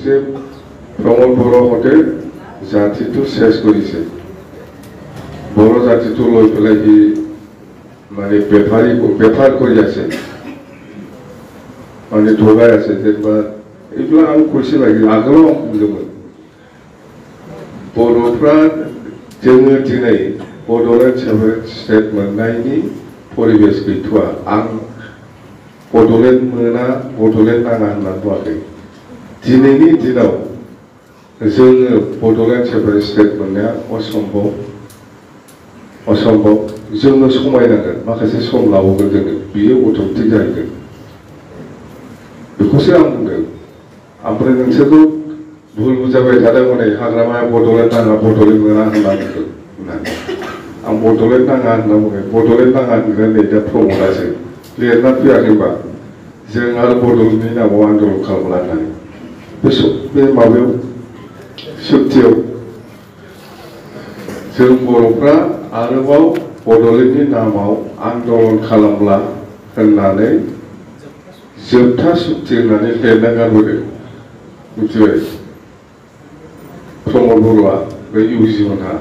যে প্রমোদ बर' হতে জাতিটো শেষ করেছে बर' জাতিটো লৈ পেলাই সি মানে বেপার করে আছে মানে ঠগাই আছে যেনবা এইগুলা আমি কৈছিল আগলাव आं बुंदोंमोन बर'फ्रा जोङो दिनै बड'लेण्ड सेपारेट स्टेट मोननायनि परिबेस गैथ'आ आं बड'लेण्ड मोना बड'लेण्ड नाङा होनना बुङाखै दिनैनि दिनाव जोङो बड'लेण्ड सेपारेट स्टेट मोननाया असम्भव जोंनो समायनांगोन माखासे सम लाबावगोन जोङो बियो अट'मेटिक जाहैगोन बेखौसो आं बुंदों ओमफ्राय नोंसोरखौ भुल बुजाबाय थादों हनै हाग्रामाया बड'लेण्ड नाङा बड'लेण्ड मोना होनना बुंदों आं बड'लेण्ड नाङा होनना बुङो बड'लेण्ड नाङा होनना नै दा प्रमदासो लिरना फैयाखैबा जों आरो बड'लेण्डनि नामाव आन्दलन खालामला होननानै बे माबायाव सुक्तियाव जों बर'फ्रा आरोबाव बड'लेण्डनि नामाव आन्दलन खालामला होननानै जोबथा सुक्ति होननानै लिरना गारबोदों मिथिबाय प्रमद बर'आ बै इउजिमोनहा